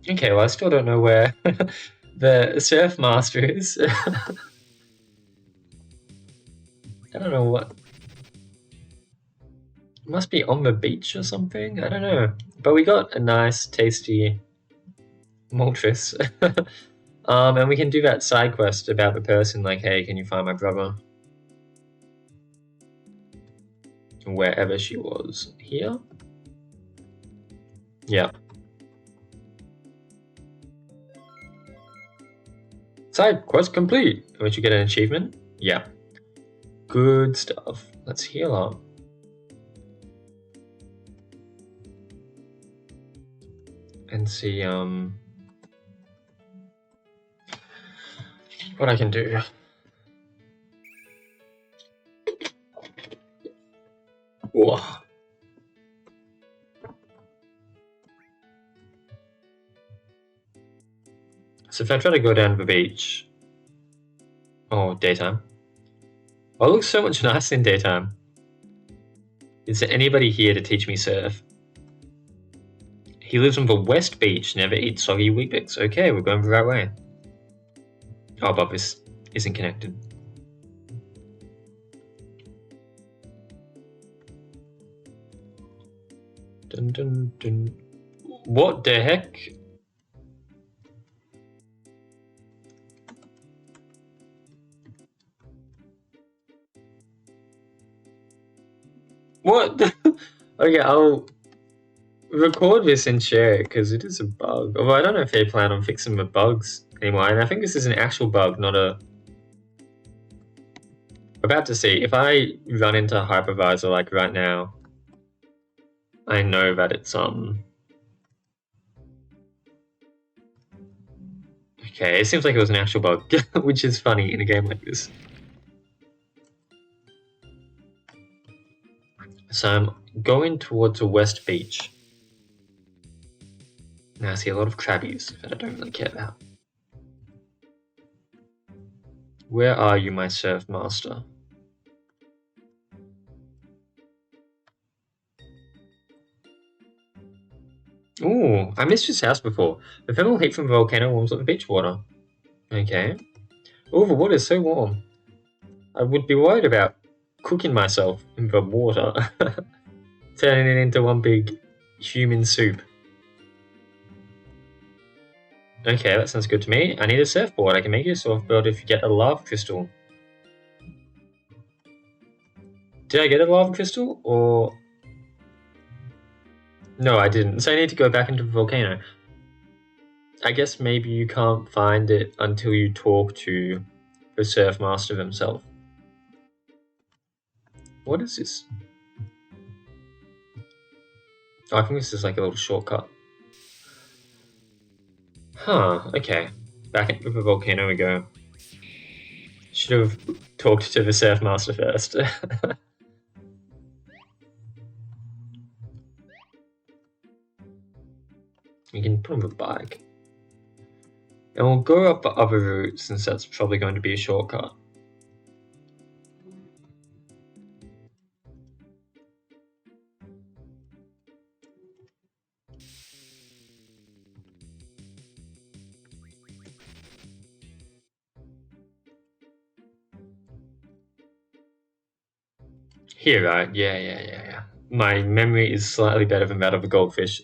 Okay, well I still don't know where the surf master is. I don't know what. It must be on the beach or something. I don't know. But we got a nice, tasty Moltres. And we can do that side quest about the person, like, hey, can you find my brother? Wherever she was. Here? Yeah. Side quest complete. Would you get an achievement? Yeah. Good stuff. Let's heal up. And see what I can do. Whoa. So if I try to go down the beach, oh, daytime. Oh, it looks so much nicer in daytime. Is there anybody here to teach me surf? He lives on the west beach, never eats soggy Weet-Bix. Okay, we're going the right way. Oh, but this isn't connected. Dun dun dun. What the heck? What? Okay, I'll record this and share it because it is a bug. Although I don't know if they plan on fixing the bugs anymore. And I think this is an actual bug, not a. About to see. If I run into a hypervisor like right now, I know that it's Okay, it seems like it was an actual bug, which is funny in a game like this. So I'm going towards the west beach. Now I see a lot of crabbies that I don't really care about. Where are you, my surf master? Ooh, I missed this house before. The thermal heat from the volcano warms up the beach water. Okay. Oh, the water is so warm. I would be worried about cooking myself in the water. Turning it into one big human soup. Okay, that sounds good to me. I need a surfboard. I can make you a surfboard if you get a lava crystal. Did I get a lava crystal, or... No, I didn't. So I need to go back into the volcano. I guess maybe you can't find it until you talk to the surf master himself. What is this? Oh, I think this is like a little shortcut. Huh, okay. Back into the volcano we go. Should have talked to the surf master first. You can put him on a bike. And we'll go up the other route since that's probably going to be a shortcut. Here, right? Yeah. My memory is slightly better than that of a goldfish.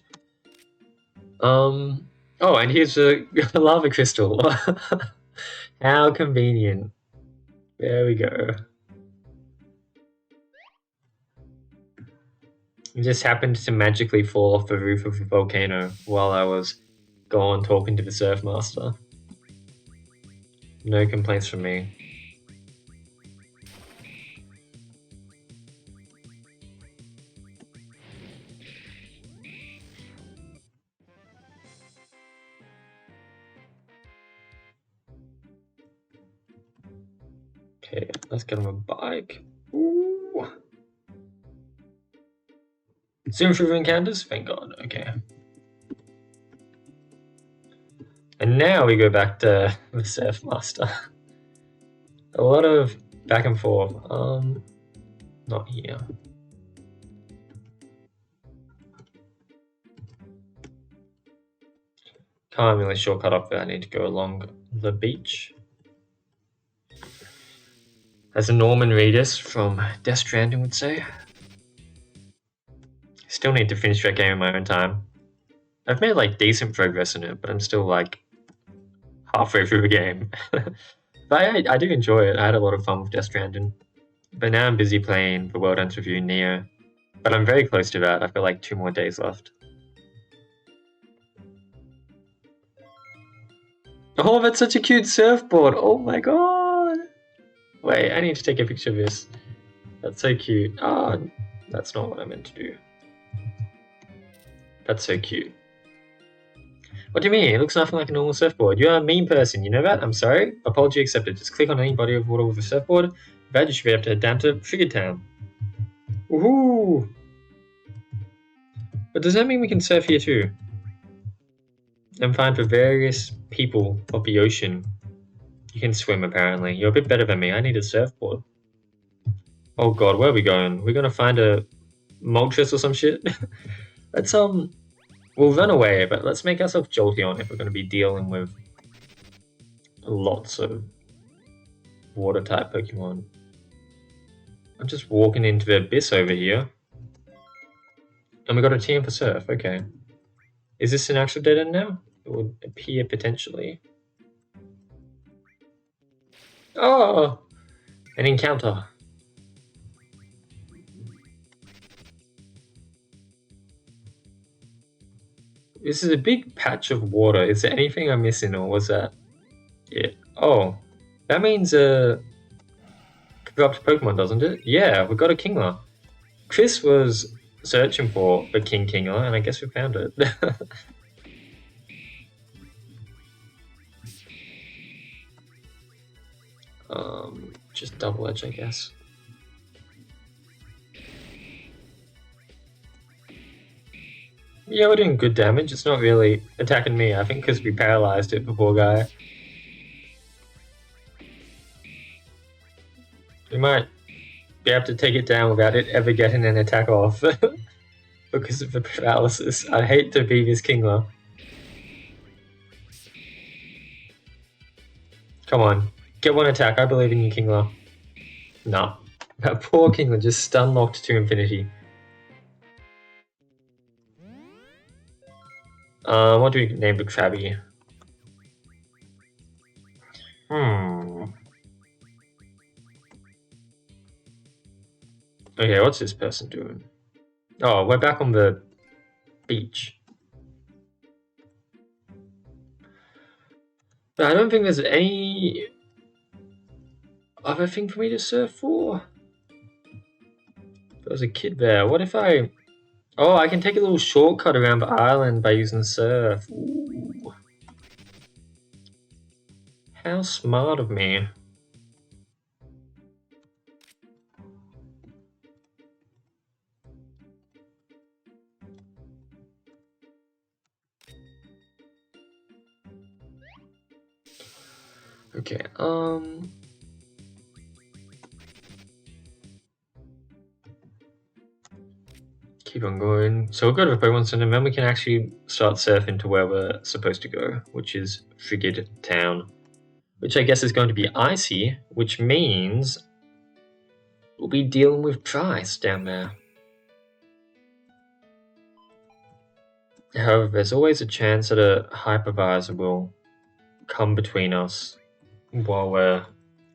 Oh, and here's a lava crystal. How convenient. There we go. It just happened to magically fall off the roof of the volcano while I was gone talking to the surf master. No complaints from me. Okay, let's get on a bike. Ooh. Zoom through encounters? Thank God, okay. And now we go back to the surf master. A lot of back and forth. Not here. Can't really shortcut up there. I need to go along the beach. As a Norman Reedus from Death Stranding would say. Still need to finish that game in my own time. I've made like decent progress in it, but I'm still like halfway through the game. But I do enjoy it. I had a lot of fun with Death Stranding. But now I'm busy playing The World Ends With You Neo. But I'm very close to that. I've got like 2 more days left. Oh, that's such a cute surfboard. Oh my god. Wait, I need to take a picture of this. That's so cute. Oh, that's not what I meant to do. That's so cute. What do you mean? It looks nothing like a normal surfboard. You're a mean person, you know that? I'm sorry. Apology accepted. Just click on any body of water with a surfboard. That you should be able to head down to Figured Town. Woohoo! But does that mean we can surf here too? And find for various people of the ocean. You can swim apparently. You're a bit better than me. I need a surfboard. Oh god, where are we going? We're gonna find a Moltres or some shit? Let's we'll run away, but let's make ourselves Jolteon if we're gonna be dealing with lots of water type Pokemon. I'm just walking into the abyss over here. And we got a TM for Surf, okay. Is this an actual dead end now? It would appear potentially. Oh! An encounter. This is a big patch of water. Is there anything I'm missing, or was that it? Oh, that means corrupt Pokemon, doesn't it? Yeah, we got a Kingler. Chris was searching for a King Kingler, and I guess we found it. Just double edge, I guess. Yeah, we're doing good damage. It's not really attacking me, I think, because we paralyzed it, the poor guy. We might be able to take it down without it ever getting an attack off. Because of the paralysis. I hate to be this Kingler. Come on. Get one attack. I believe in you, Kingler. Nah. That poor Kingler just stun locked to infinity. What do we name the Krabby? Okay, what's this person doing? Oh, we're back on the beach. But I don't think there's any other thing for me to surf for. There was a kid there. What if I... Oh, I can take a little shortcut around the island by using surf. Ooh. How smart of me. Okay, keep on going. So we'll go to the Pokemon Center, and then we can actually start surfing to where we're supposed to go, which is Figured Town. Which I guess is going to be icy, which means we'll be dealing with Trice down there. However, there's always a chance that a hypervisor will come between us while we're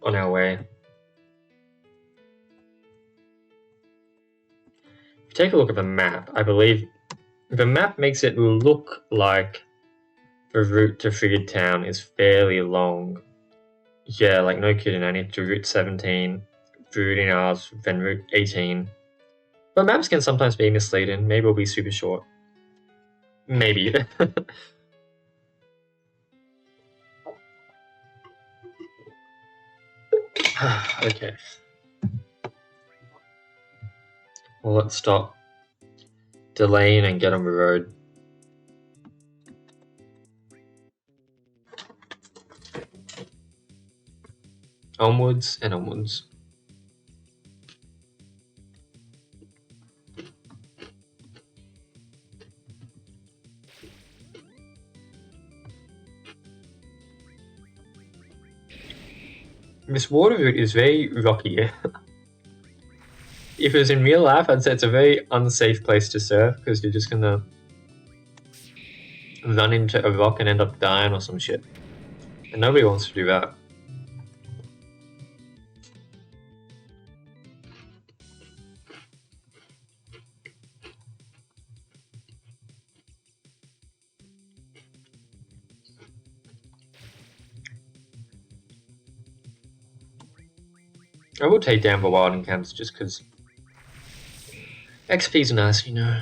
on our way. If you take a look at the map, I believe the map makes it look like the route to Figured Town is fairly long. Yeah, like no kidding, I need to do Route 17, Route hours, then Route 18. But maps can sometimes be misleading, maybe it'll be super short. Maybe. Okay. Well, let's stop delaying and get on the road. Onwards and onwards. This water route is very rocky. If it was in real life, I'd say it's a very unsafe place to surf because you're just gonna run into a rock and end up dying or some shit. And nobody wants to do that. I will take down the wild encounters just because XP's nice, you know.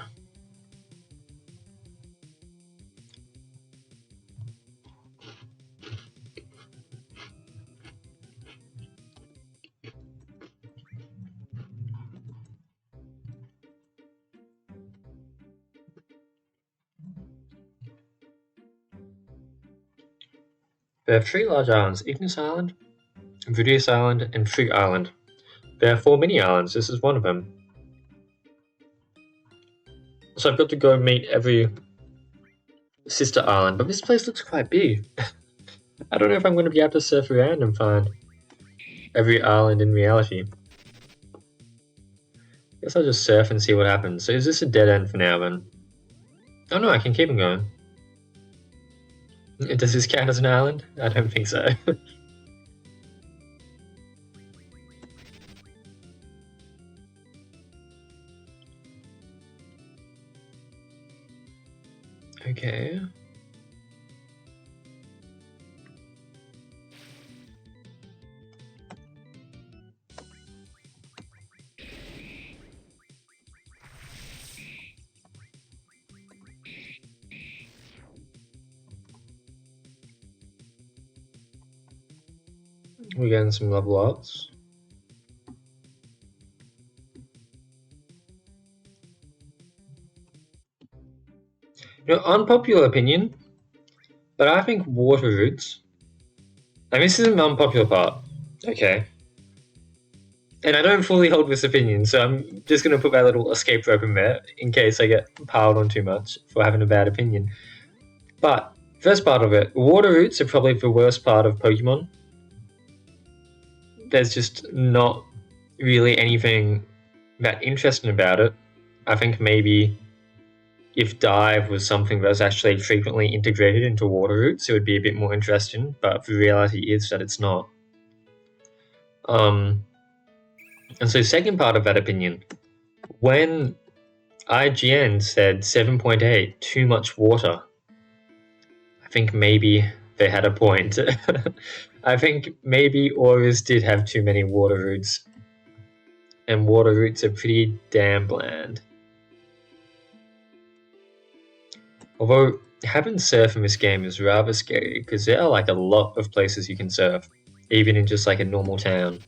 There are 3 large islands: Ignis Island, Vidius Island, and Fruit Island. There are 4 mini islands, this is one of them. So I've got to go meet every sister island, but this place looks quite big. I don't know if I'm going to be able to surf around and find every island in reality. Guess I'll just surf and see what happens. So is this a dead end for now then? Oh no, I can keep on going. Does this count as an island? I don't think so. Okay. We're getting some level ups. You know, unpopular opinion, but I think water routes. And this is an unpopular part, okay? And I don't fully hold this opinion, so I'm just going to put my little escape rope in there in case I get piled on too much for having a bad opinion. But, first part of it, water routes are probably the worst part of Pokemon. There's just not really anything that interesting about it. I think maybe if dive was something that was actually frequently integrated into water routes, it would be a bit more interesting, but the reality is that it's not. And so second part of that opinion, when IGN said 7.8, too much water, I think maybe they had a point. I think maybe Auras did have too many water routes, and water routes are pretty damn bland. Although having surf in this game is rather scary because there are like a lot of places you can surf, even in just like a normal town.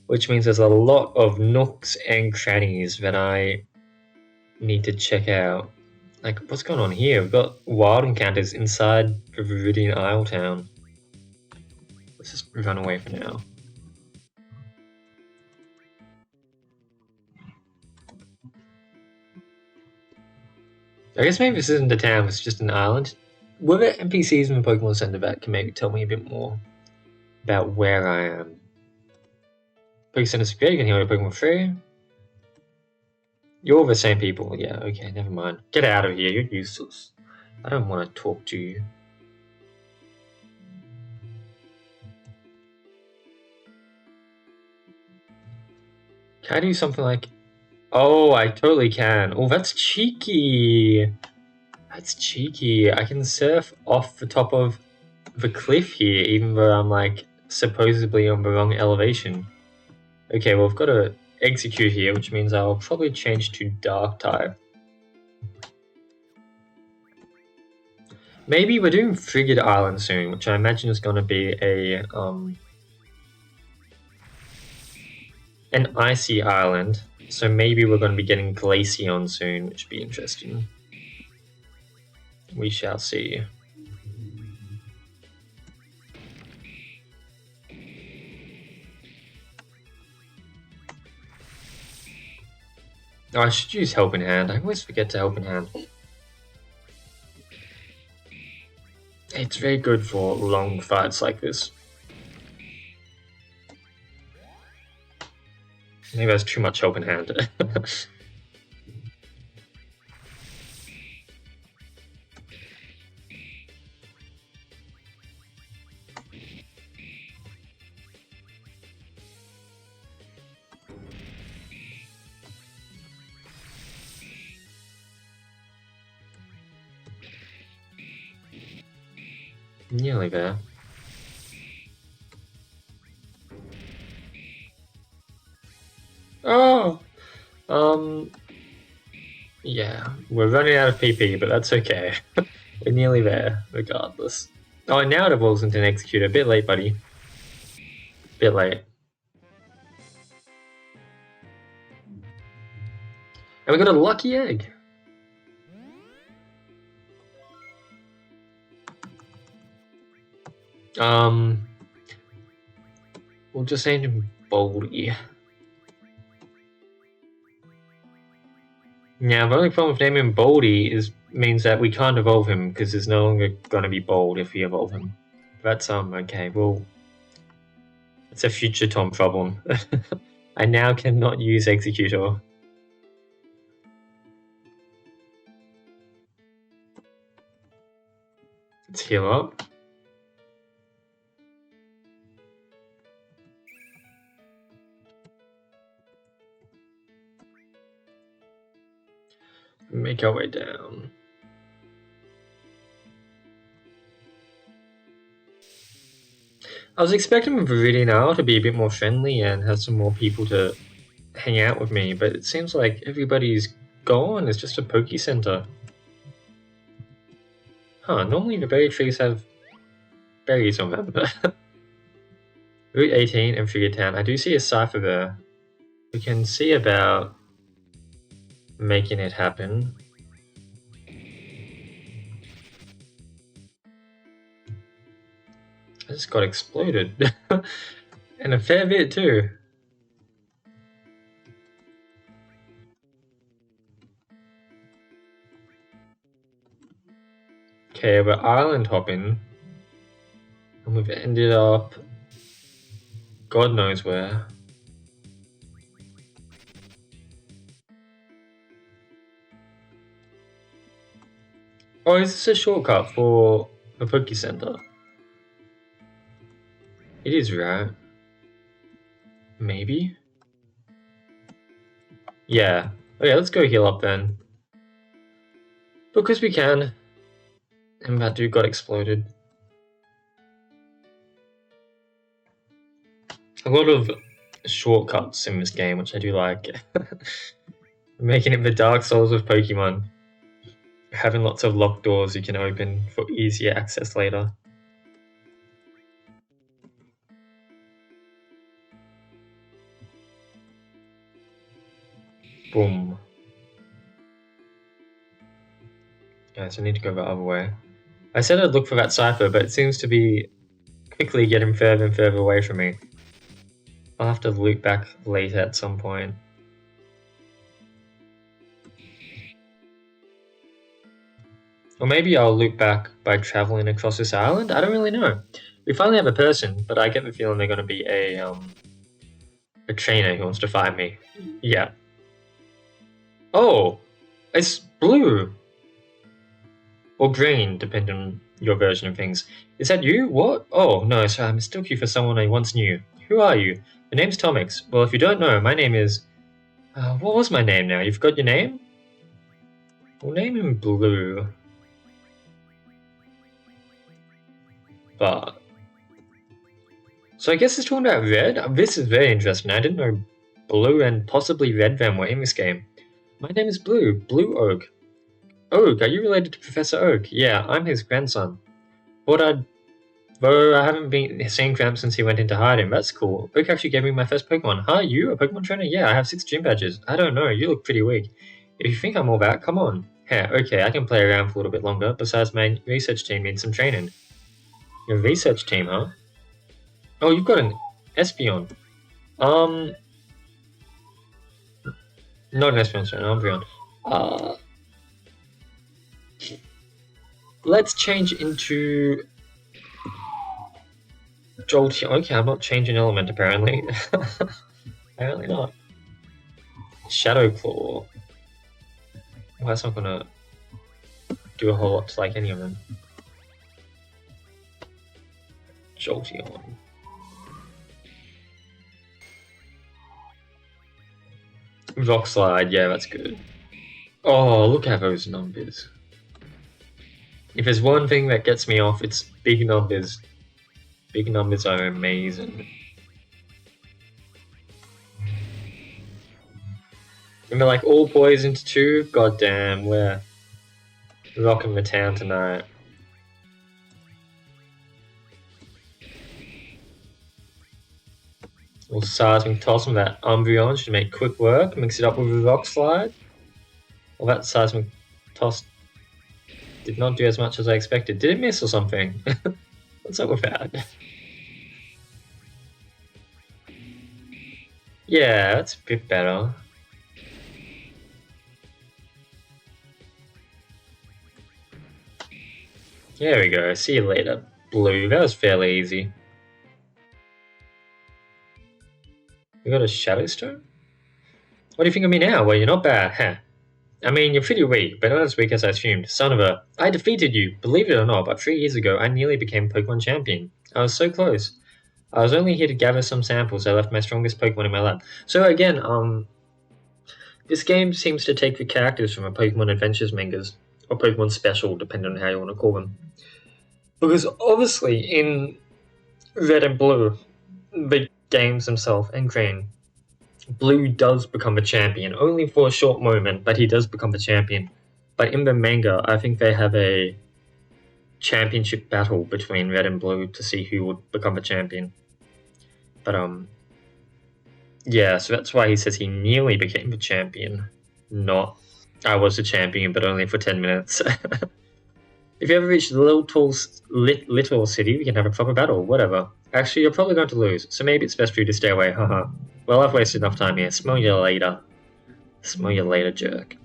Which means there's a lot of nooks and crannies that I need to check out. Like, what's going on here? We've got wild encounters inside the Viridian Isle town. Let's just run away for now. I guess maybe this isn't a town, it's just an island. Were there NPCs in the Pokemon Center that can maybe tell me a bit more about where I am? Pokemon Center's great, you can heal your Pokemon free. You're the same people, yeah, okay, never mind. Get out of here, you're useless. I don't want to talk to you. Can I do something like... Oh, I totally can. Oh, that's cheeky. That's cheeky. I can surf off the top of the cliff here, even though I'm like supposedly on the wrong elevation. Okay, well, I've got to execute here, which means I'll probably change to dark type. Maybe we're doing Frigid Island soon, which I imagine is going to be a an icy island. So maybe we're going to be getting Glaceon soon, which would be interesting. We shall see. Oh, I should use Helping Hand. I always forget to Helping Hand. It's very good for long fights like this. Maybe has too much help in hand. Nearly there. Oh! Yeah, we're running out of PP, but that's okay. We're nearly there, regardless. Oh, and now it evolves into an Executor. A bit late, buddy. Bit late. And we got a lucky egg. We'll just name him Boldy. Now, the only problem with naming him Boldy means that we can't evolve him because there's no longer going to be bold if we evolve him. That's okay. Well, it's a future Tom problem. I now cannot use Executor. Let's heal up. Make our way down. I was expecting Viridian to be a bit more friendly and have some more people to hang out with me, but it seems like everybody's gone. It's just a Poke Center. Huh, normally the berry trees have berries on them. Route 18 and Figure Town. I do see a cipher there. We can see about making it happen. I just got exploded. And a fair bit too. Okay, we're island hopping. And we've ended up God knows where. Oh, is this a shortcut for the Poke Center? It is, right? Maybe? Yeah. Okay, let's go heal up then. Because we can. And that dude got exploded. A lot of shortcuts in this game, which I do like. Making it the Dark Souls of Pokemon. Having lots of locked doors you can open for easier access later. Boom. Guys, I need to go the other way. I said I'd look for that cipher, but it seems to be quickly getting further and further away from me. I'll have to loop back later at some point. Or maybe I'll loop back by traveling across this island? I don't really know. We finally have a person, but I get the feeling they're going to be a trainer who wants to find me. Yeah. Oh! It's blue! Or green, depending on your version of things. Is that you? What? Oh, no, so I mistook you for someone I once knew. Who are you? The name's Tomix. Well, if you don't know, my name is... what was my name now? You've got your name? We'll name him Blue. But... So I guess it's talking about red? This is very interesting. I didn't know blue and possibly red then were in this game. My name is Blue. Blue Oak. Oak, are you related to Professor Oak? Yeah, I'm his grandson. Though I haven't been seeing Cramp since he went into hiding. That's cool. Oak actually gave me my first Pokemon. Huh, you? A Pokemon trainer? Yeah, I have 6 gym badges. I don't know, you look pretty weak. If you think I'm all that, come on. Yeah, okay, I can play around for a little bit longer. Besides, my research team needs some training. Your research team, huh? Oh, you've got an Espeon. Not an Espeon, sorry, an Umbreon. Let's change into Jolteon. Okay, I'm not changing element apparently. Apparently not. Shadow Claw. Well, that's not gonna do a whole lot to like any of them. Jolteon. Rock Slide, yeah, that's good. Oh, look at those numbers. If there's one thing that gets me off, it's big numbers. Big numbers are amazing. And they're like all poison to 2? God damn, we're rocking the town tonight. We'll Seismic Toss from that Umbreon should make quick work. Mix it up with a Rock Slide. Well, that Seismic Toss did not do as much as I expected. Did it miss or something? What's up with that? Yeah, that's a bit better. There we go. See you later, Blue. That was fairly easy. We got a Shadow Stone? What do you think of me now? Well, you're not bad, huh? I mean, you're pretty weak, but not as weak as I assumed. Son of a... I defeated you, believe it or not, but 3 years ago I nearly became Pokemon champion. I was so close. I was only here to gather some samples. I left my strongest Pokemon in my lab. So again, this game seems to take the characters from a Pokemon Adventures mangas, or Pokemon Special, depending on how you want to call them. Because obviously in Red and Blue, the games themselves, and Green, Blue does become a champion, only for a short moment, but he does become a champion. But in the manga, I think they have a championship battle between Red and Blue to see who would become a champion. But yeah, so that's why he says he nearly became the champion, not I was a champion, but only for 10 minutes. If you ever reach the little city, we can have a proper battle, whatever. Actually, you're probably going to lose, so maybe it's best for you to stay away, haha. Well, I've wasted enough time here. Smell you later. Smell you later, jerk.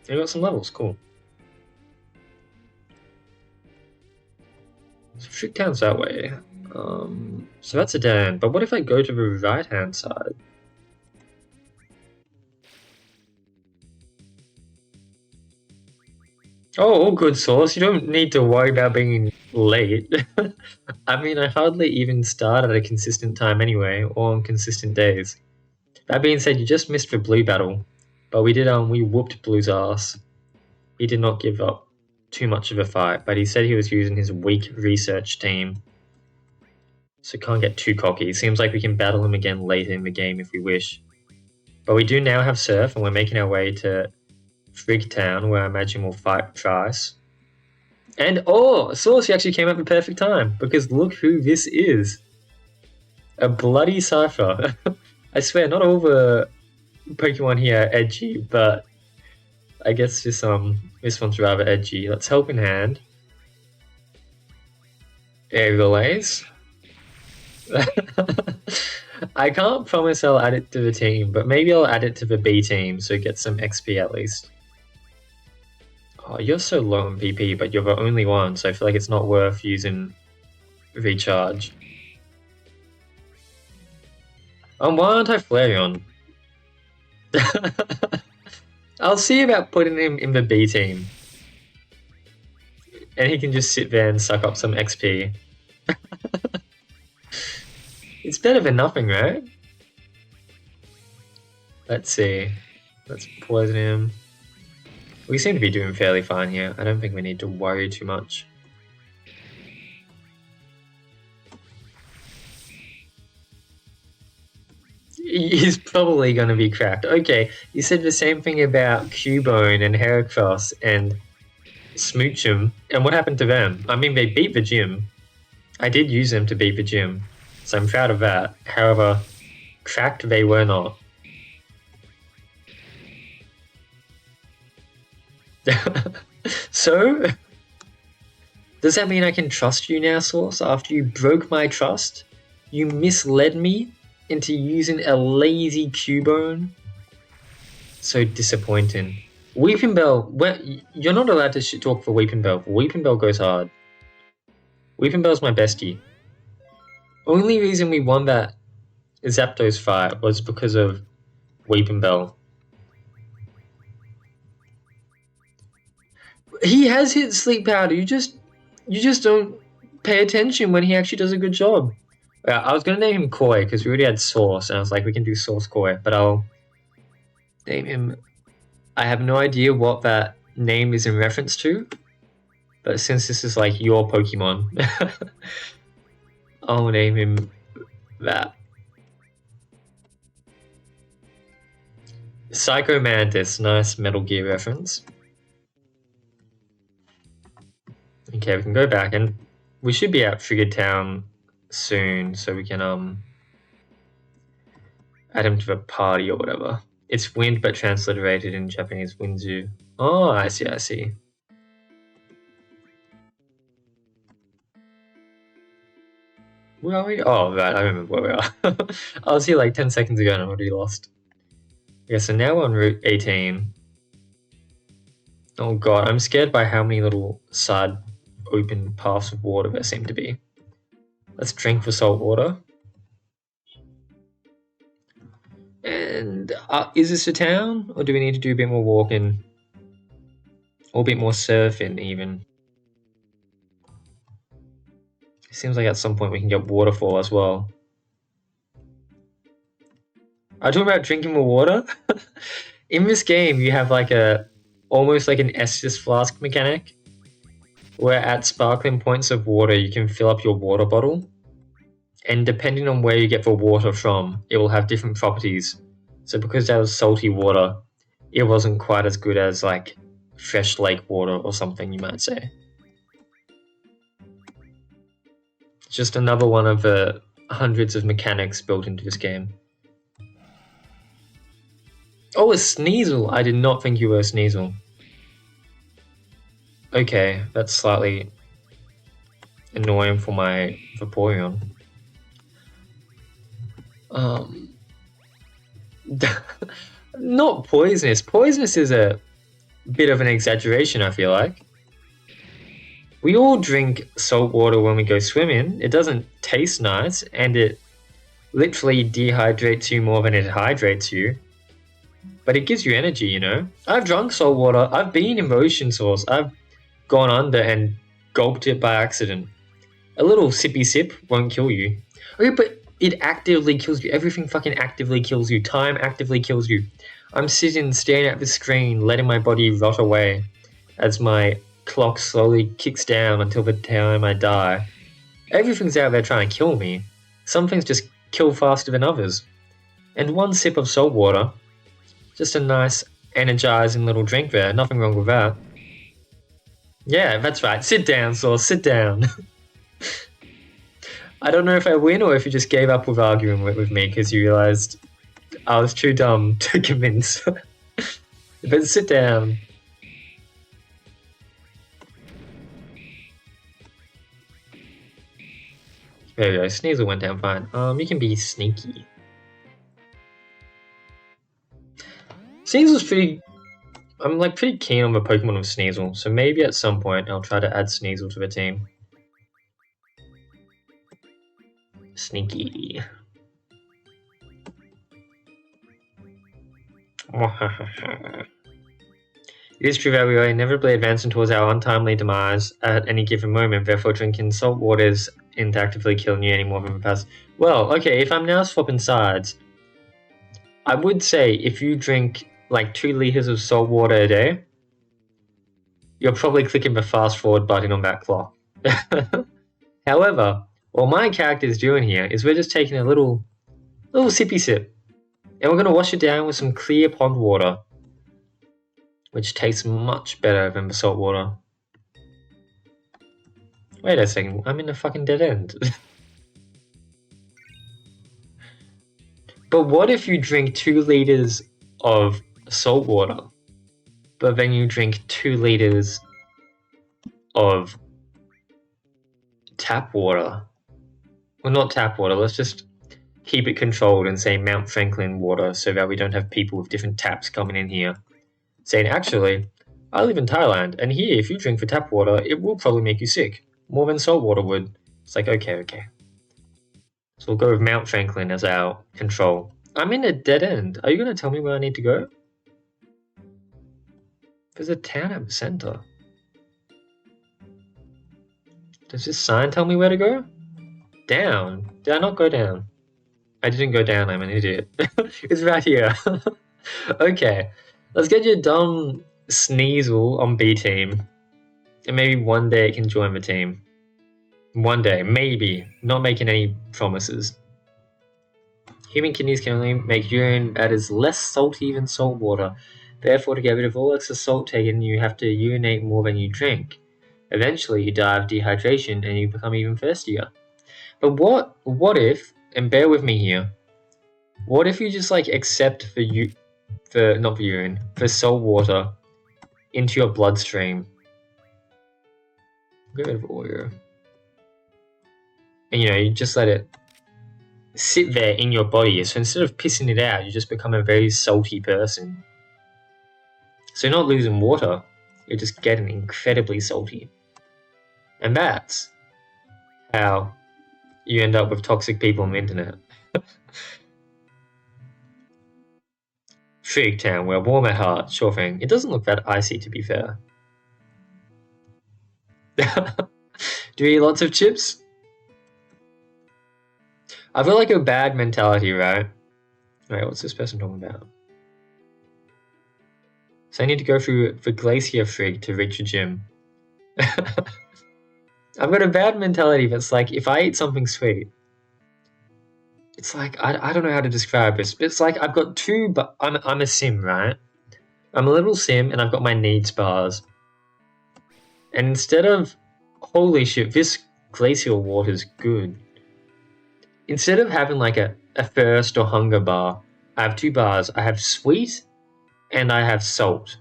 You got some levels, cool. So Trick Town's that way. So that's a dead end, but what if I go to the right-hand side? Oh, good source. You don't need to worry about being late. I mean, I hardly even start at a consistent time anyway, or on consistent days. That being said, you just missed the Blue battle, but we whooped Blue's ass. He did not give up too much of a fight, but he said he was using his weak research team. So can't get too cocky. Seems like we can battle him again later in the game if we wish. But we do now have Surf, and we're making our way to Frig Town, where I imagine we'll fight Trice. And oh, Saucy actually came at the perfect time, because look who this is. A bloody Cypher. I swear, not all the Pokemon here are edgy, but I guess this one's rather edgy. Let's Helping Hand. Aerial Ace. I can't promise I'll add it to the team, but maybe I'll add it to the B team so get some XP at least. Oh, you're so low on PP, but you're the only one, so I feel like it's not worth using Recharge. Why aren't I Flareon? I'll see about putting him in the B team. And he can just sit there and suck up some XP. It's better than nothing, right? Let's see. Let's poison him. We seem to be doing fairly fine here. I don't think we need to worry too much. He's probably going to be cracked. Okay, you said the same thing about Cubone and Heracross and Smoochum. And what happened to them? I mean, they beat the gym. I did use them to beat the gym. So I'm proud of that. However, cracked they were not. So, does that mean I can trust you now, Source? After you broke my trust? You misled me into using a lazy Cubone? So disappointing. Weeping Bell, you're not allowed to shit talk for Weeping Bell. Weeping Bell goes hard. Weeping Bell's my bestie. Only reason we won that Zapdos fight was because of Weeping Bell. He has hit Sleep Powder. You just don't pay attention when he actually does a good job. I was gonna name him Koi because we already had Sauce, and I was like, we can do Sauce Koi, but I'll name him. I have no idea what that name is in reference to, but since this is like your Pokemon, I'll name him that. Psycho Mantis, nice Metal Gear reference. Okay, we can go back, and we should be at Trigger Town soon, so we can add him to the party or whatever. It's wind, but transliterated in Japanese, Winzu. Oh, I see, I see. Where are we? Oh, right, I remember where we are. I was here like 10 seconds ago and I'm already lost. Okay, so now we're on Route 18. Oh god, I'm scared by how many little side open paths of water there seem to be. Let's drink the salt water. And is this a town? Or do we need to do a bit more walking? Or a bit more surfing even? It seems like at some point we can get waterfall as well. I talk about drinking more water. In this game, you have like almost like an Estus flask mechanic, where at sparkling points of water you can fill up your water bottle, and depending on where you get the water from, it will have different properties. So because that was salty water, it wasn't quite as good as like fresh lake water or something, you might say. Just another one of the hundreds of mechanics built into this game. Oh, a Sneasel! I did not think you were a Sneasel. Okay, that's slightly annoying for my Vaporeon. Not poisonous. Poisonous is a bit of an exaggeration, I feel like. We all drink salt water when we go swimming. It doesn't taste nice, and it literally dehydrates you more than it hydrates you. But it gives you energy, you know? I've drunk salt water. I've been in the ocean source. I've gone under and gulped it by accident. A little sippy sip won't kill you. Okay, but it actively kills you. Everything fucking actively kills you. Time actively kills you. I'm sitting staring at the screen, letting my body rot away as my clock slowly kicks down until the time I die. Everything's out there trying to kill me. Some things just kill faster than others. And one sip of salt water, just a nice energizing little drink there. Nothing wrong with that. Yeah, that's right. Sit down, Sauce. Sit down. I don't know if I win or if you just gave up with arguing with me because you realized I was too dumb to convince. But sit down. There we go. Sneasel went down fine. You can be sneaky. Sneasel's pretty... I'm like pretty keen on the Pokemon of Sneasel, so maybe at some point I'll try to add Sneasel to the team. Sneaky. It is true that we are inevitably advancing towards our untimely demise at any given moment, therefore drinking salt water is inactively killing you any more than the past. Well, okay, if I'm now swapping sides, I would say if you drink like 2 liters of salt water a day, you're probably clicking the fast forward button on that clock. However, what my character is doing here is we're just taking a little sippy sip, and we're going to wash it down with some clear pond water, which tastes much better than the salt water. Wait a second, I'm in a fucking dead end. But what if you drink 2 liters of salt water, but then you drink 2 liters of tap water? Well, not tap water, let's just keep it controlled and say Mount Franklin water so that we don't have people with different taps coming in here saying, actually, I live in Thailand, and here, if you drink the tap water, it will probably make you sick, more than salt water would. It's like, okay. So we'll go with Mount Franklin as our control. I'm in a dead end. Are you going to tell me where I need to go? There's a town at the center. Does this sign tell me where to go? Down. Did I not go down? I didn't go down, I'm an idiot. It's right here. Okay. Let's get your dumb Sneasel on B team. And maybe one day it can join the team. One day, maybe. Not making any promises. Human kidneys can only make urine that is less salty than salt water. Therefore, to get rid of all excess salt taken, you have to urinate more than you drink. Eventually, you die of dehydration and you become even thirstier. But what if, and bear with me here, what if you just like accept for salt water into your bloodstream? Get rid of oil. And you just let it sit there in your body. So instead of pissing it out, you just become a very salty person. So you're not losing water, you're just getting incredibly salty. And that's how you end up with toxic people on the internet. Freak Town, we're warm at heart, sure thing. It doesn't look that icy, to be fair. Do you eat lots of chips? I feel like a bad mentality, right? Wait, what's this person talking about? So I need to go through the glacier frig to reach a gym. I've got a bad mentality that's like, if I eat something sweet, it's like, I don't know how to describe this, but it's like I've got two, but I'm a sim, right? I'm a little sim and I've got my needs bars. And instead of, holy shit, this glacial water's good. Instead of having like a thirst or hunger bar, I have two bars. I have sweet and I have salt.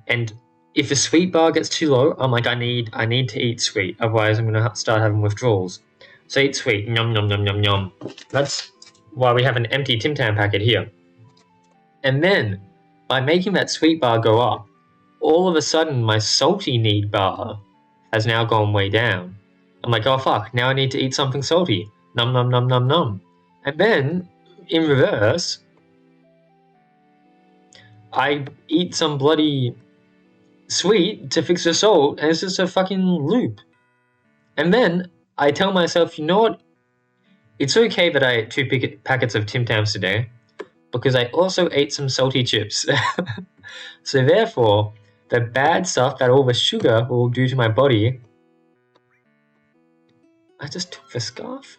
And if the sweet bar gets too low, I'm like, I need to eat sweet. Otherwise, I'm going to start having withdrawals. So eat sweet. Yum, yum, yum, yum, yum. That's why we have an empty Tim Tam packet here. And then, by making that sweet bar go up, all of a sudden my salty need bar has now gone way down. I'm like, oh fuck, now I need to eat something salty. Num, num, num, num, num. And then, in reverse, I eat some bloody sweet to fix the salt, and it's just a fucking loop. And then I tell myself, you know what? It's okay that I ate 2 packets of Tim Tams today, because I also ate some salty chips. So therefore, the bad stuff that all the sugar will do to my body, I just took the scarf,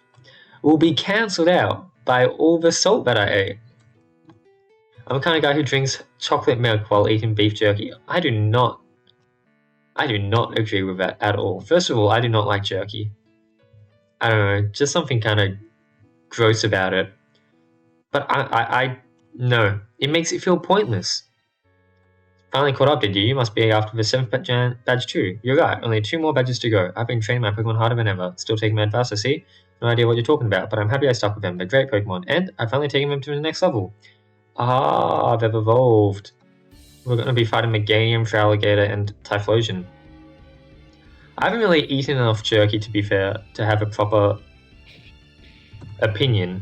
will be cancelled out by all the salt that I ate. I'm the kind of guy who drinks chocolate milk while eating beef jerky. I do not agree with that at all. First of all, I do not like jerky. I don't know, just something kind of gross about it. But I no, it makes it feel pointless. Finally caught up, did you? You must be after the 7th badge too. You're right, only 2 more badges to go. I've been training my Pokemon harder than ever. Still taking my advice, I see. No idea what you're talking about, but I'm happy I stuck with them. They're great Pokemon, and I've finally taken them to the next level. Ah, they've evolved. We're going to be fighting Meganium, Feraligatr, and Typhlosion. I haven't really eaten enough jerky, to be fair, to have a proper opinion.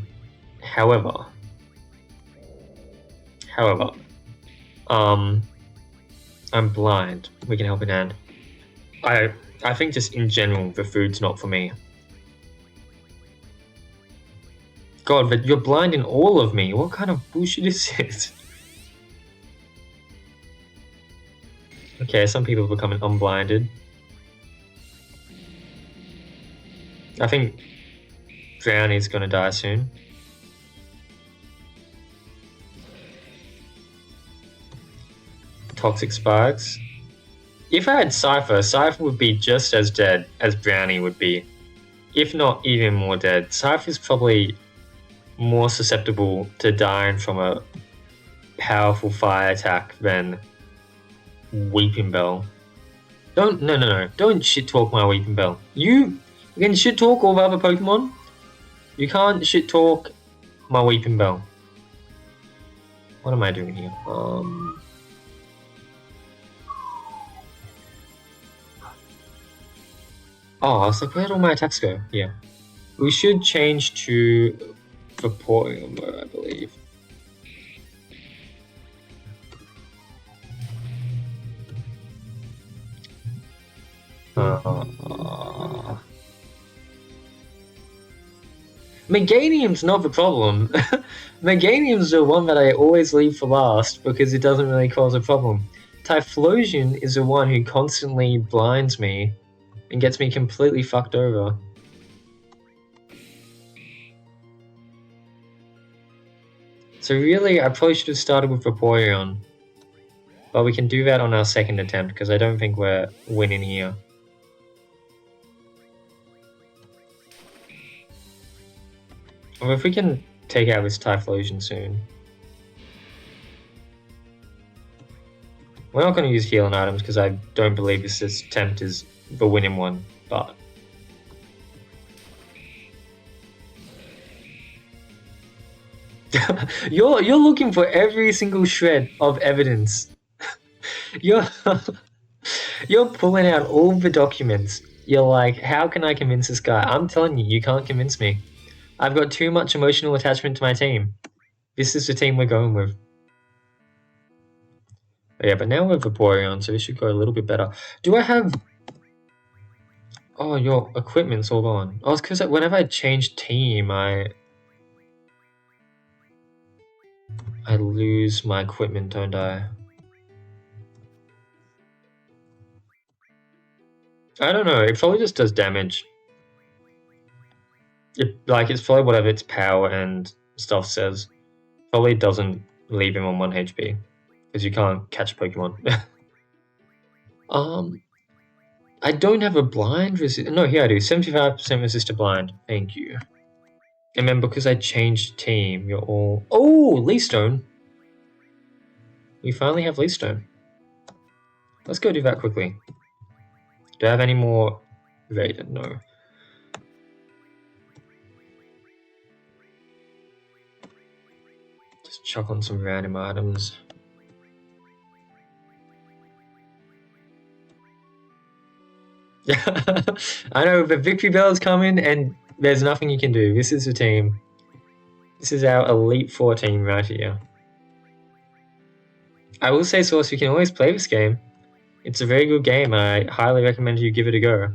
However, I'm blind. We can help in hand. I think just in general, the food's not for me. God, but you're blinding all of me. What kind of bullshit is this? Okay, some people are becoming unblinded. I think Brownie's gonna die soon. Toxic Sparks. If I had Cypher would be just as dead as Brownie would be. If not even more dead. Cypher's probably more susceptible to dying from a powerful fire attack than Weeping Bell. Don't shit talk my Weeping Bell. You can shit talk all the other Pokemon. You can't shit talk my Weeping Bell. What am I doing here? Oh, I was like, where'd all my attacks go? Yeah. We should change to Vaporeon mode, I believe. Meganium's not the problem. Meganium's the one that I always leave for last because it doesn't really cause a problem. Typhlosion is the one who constantly blinds me and gets me completely fucked over. So really, I probably should have started with Vaporeon. But we can do that on our second attempt because I don't think we're winning here. Well, if we can take out this Typhlosion soon. We're not going to use healing items because I don't believe this attempt is the winning one, but... you're looking for every single shred of evidence. You're pulling out all the documents. You're like, how can I convince this guy? I'm telling you, you can't convince me. I've got too much emotional attachment to my team. This is the team we're going with. Yeah, but now we're Vaporeon, so this should go a little bit better. Do I have... Oh, your equipment's all gone. Oh, it's because whenever I change team, I lose my equipment, don't I? I don't know, it probably just does damage. It's probably whatever its power and stuff says. Probably doesn't leave him on 1 HP. Because you can't catch Pokemon. I don't have a blind resist. No, here I do. 75% resist to blind. Thank you. And then because I changed team, you're all... Oh! Leaf Stone! We finally have Leaf Stone. Let's go do that quickly. Do I have any more Raiden? No. Just chuck on some random items. I know, the victory bell is coming and there's nothing you can do. This is the team. This is our Elite Four team right here. I will say, Source, you can always play this game. It's a very good game. I highly recommend you give it a go.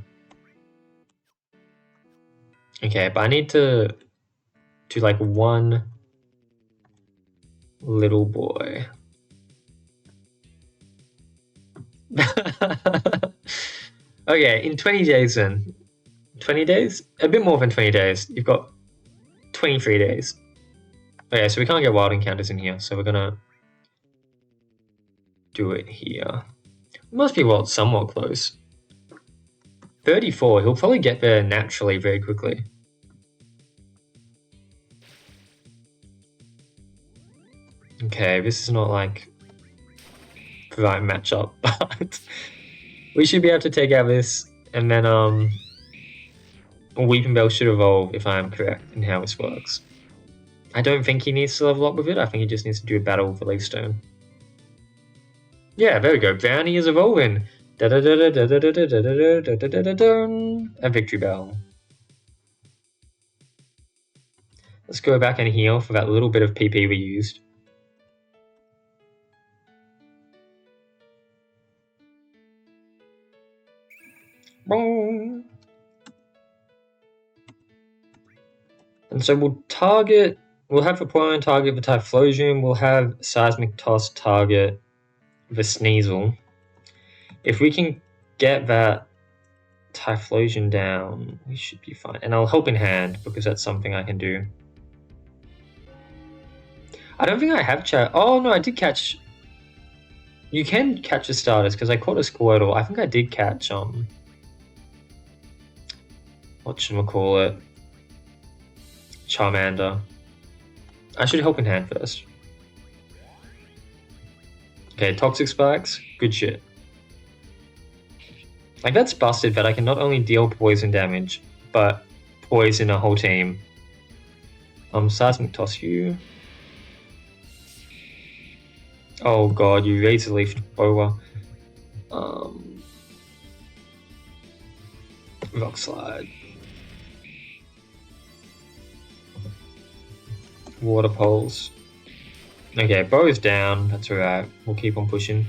Okay, but I need to do like one little boy. Okay, in 20 days then. 20 days? A bit more than 20 days. You've got 23 days. Okay, so we can't get wild encounters in here, so we're gonna do it here. It must be, well, somewhat close. 34, he'll probably get there naturally very quickly. Okay, this is not like the right matchup, but we should be able to take out this, and then Weeping Bell should evolve if I am correct in how this works. I don't think he needs to level up with it, I think he just needs to do a battle with the Leaf Stone. Yeah, there we go. Brownie is evolving. A victory bell. Let's go back and heal for that little bit of PP we used. And so we'll have Vaporeon target the Typhlosion, we'll have Seismic Toss target the Sneasel. If we can get that Typhlosion down, we should be fine. And I'll Helping Hand, because that's something I can do. I don't think I have chat. Oh no, I did catch... You can catch the starters, because I caught a Squirtle. I think I did catch, whatchamacallit? Charmander. I should Helping Hand first. Okay, Toxic Spikes, good shit. Like, that's busted that I can not only deal poison damage, but poison a whole team. Seismic Toss you. Oh god, you Razor Leaf Boa. Rock Slide. water poles. Okay, bow's down. That's alright. We'll keep on pushing.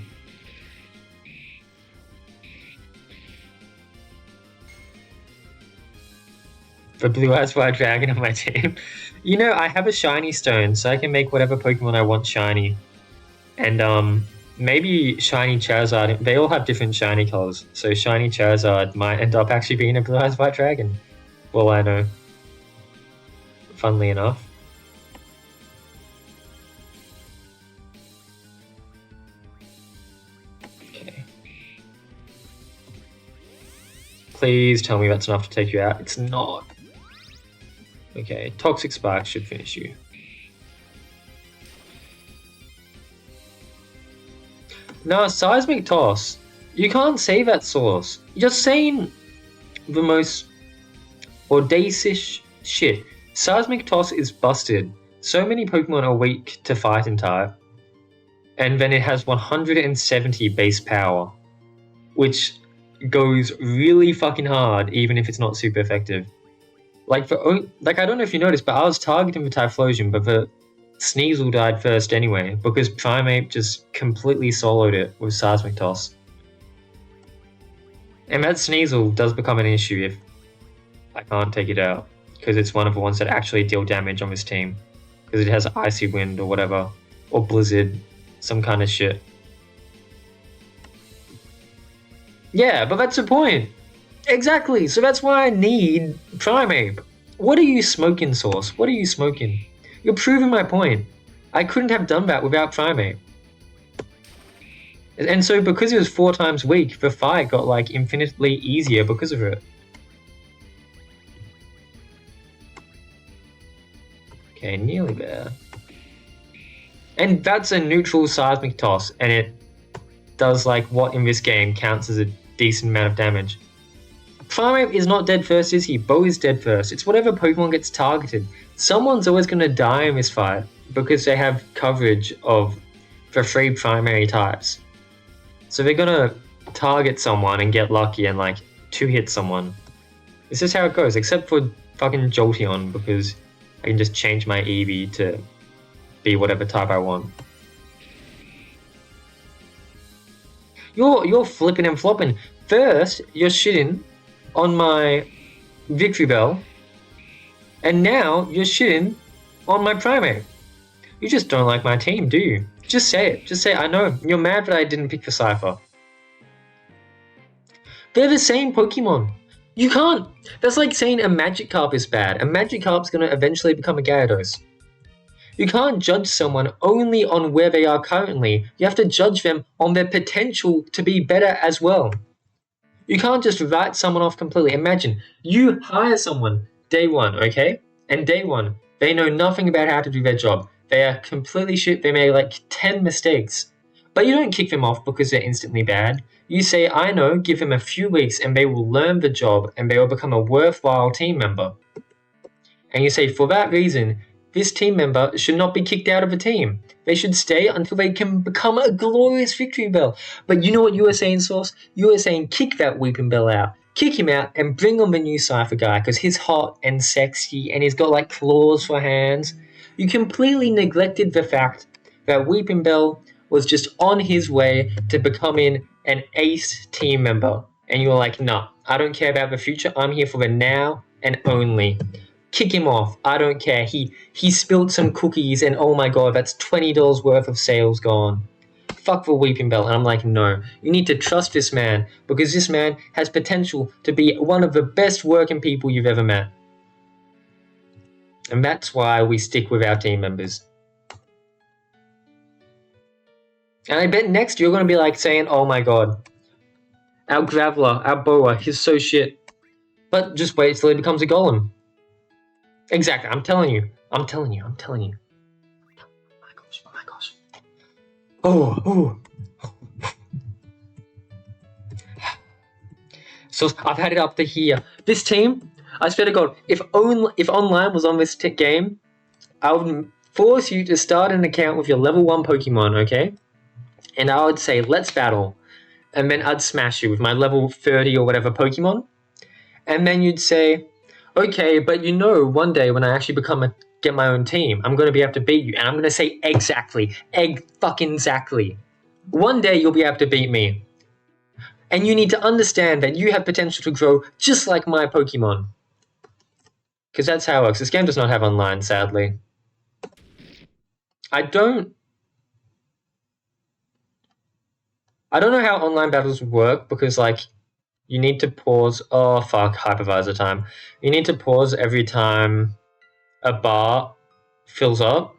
The Blue Eyes White Dragon on my team. You know, I have a shiny stone, so I can make whatever Pokemon I want shiny. And maybe shiny Charizard. They all have different shiny colors, so shiny Charizard might end up actually being a Blue Eyes White Dragon. Well, I know. Funnily enough. Okay. Please tell me that's enough to take you out. It's not. Okay, Toxic Spark should finish you. No, Seismic Toss. You can't say that source. You're saying the most audacious shit. Seismic Toss is busted. So many Pokemon are weak to Fighting type. And then it has 170 base power, which goes really fucking hard even if it's not super effective. I don't know if you noticed, but I was targeting the Typhlosion, but the Sneasel died first anyway, because Primeape just completely soloed it with Seismic Toss. And that Sneasel does become an issue if I can't take it out, because it's one of the ones that actually deal damage on this team, because it has Icy Wind or whatever, or Blizzard, some kind of shit. Yeah, but that's the point. Exactly, so that's why I need Primeape. What are you smoking, Source? What are you smoking? You're proving my point. I couldn't have done that without Primeape. And so because it was 4 times weak, the fight got like infinitely easier because of it. Okay, nearly there. And that's a neutral Seismic Toss, and it does like what in this game counts as a decent amount of damage. Primeape is not dead first, is he? Bo is dead first. It's whatever Pokemon gets targeted. Someone's always going to die in this fight because they have coverage of the 3 primary types. So they're going to target someone and get lucky and like 2-hit someone. This is how it goes, except for fucking Jolteon, because I can just change my Eevee to be whatever type I want. You're flipping and flopping. First, you're shitting on my Victory Bell, and now you're shitting on my Primeape. You just don't like my team, do you? Just say it. Just say, I know. You're mad that I didn't pick the Cypher. They're the same Pokemon. You can't. That's like saying a Magikarp is bad. A Magikarp's going to eventually become a Gyarados. You can't judge someone only on where they are currently. You have to judge them on their potential to be better as well. You can't just write someone off completely. Imagine, you hire someone day one, okay? And day one, they know nothing about how to do their job. They are completely shit. They made like 10 mistakes. But you don't kick them off because they're instantly bad. You say, I know, give them a few weeks and they will learn the job and they will become a worthwhile team member. And you say, for that reason, this team member should not be kicked out of the team. They should stay until they can become a glorious Victory Bell. But you know what you were saying, Source? You were saying kick that Weeping Bell out. Kick him out and bring on the new Cypher guy because he's hot and sexy and he's got like claws for hands. You completely neglected the fact that Weeping Bell was just on his way to becoming an ace team member. And you were like, no, I don't care about the future. I'm here for the now and only. Kick him off. I don't care. He spilled some cookies and oh my god, that's $20 worth of sales gone. Fuck the Weeping Bell. And I'm like, no. You need to trust this man because this man has potential to be one of the best working people you've ever met. And that's why we stick with our team members. And I bet next you're going to be like saying, oh my god, our Graveler, our Boa, he's so shit. But just wait till he becomes a Golem. Exactly, I'm telling you. Oh my gosh. Oh. So I've had it up to here. This team, I swear to God, if online was on this game, I would force you to start an account with your level 1 Pokemon, okay? And I would say, let's battle. And then I'd smash you with my level 30 or whatever Pokemon. And then you'd say, okay, but you know, one day when I actually become get my own team. I'm going to be able to beat you. And I'm going to say exactly. Egg-fucking-exactly. One day you'll be able to beat me. And you need to understand that you have potential to grow just like my Pokemon. Because that's how it works. This game does not have online, sadly. I don't know how online battles work because, like, you need to pause. Oh, fuck, hypervisor time. You need to pause every time a bar fills up.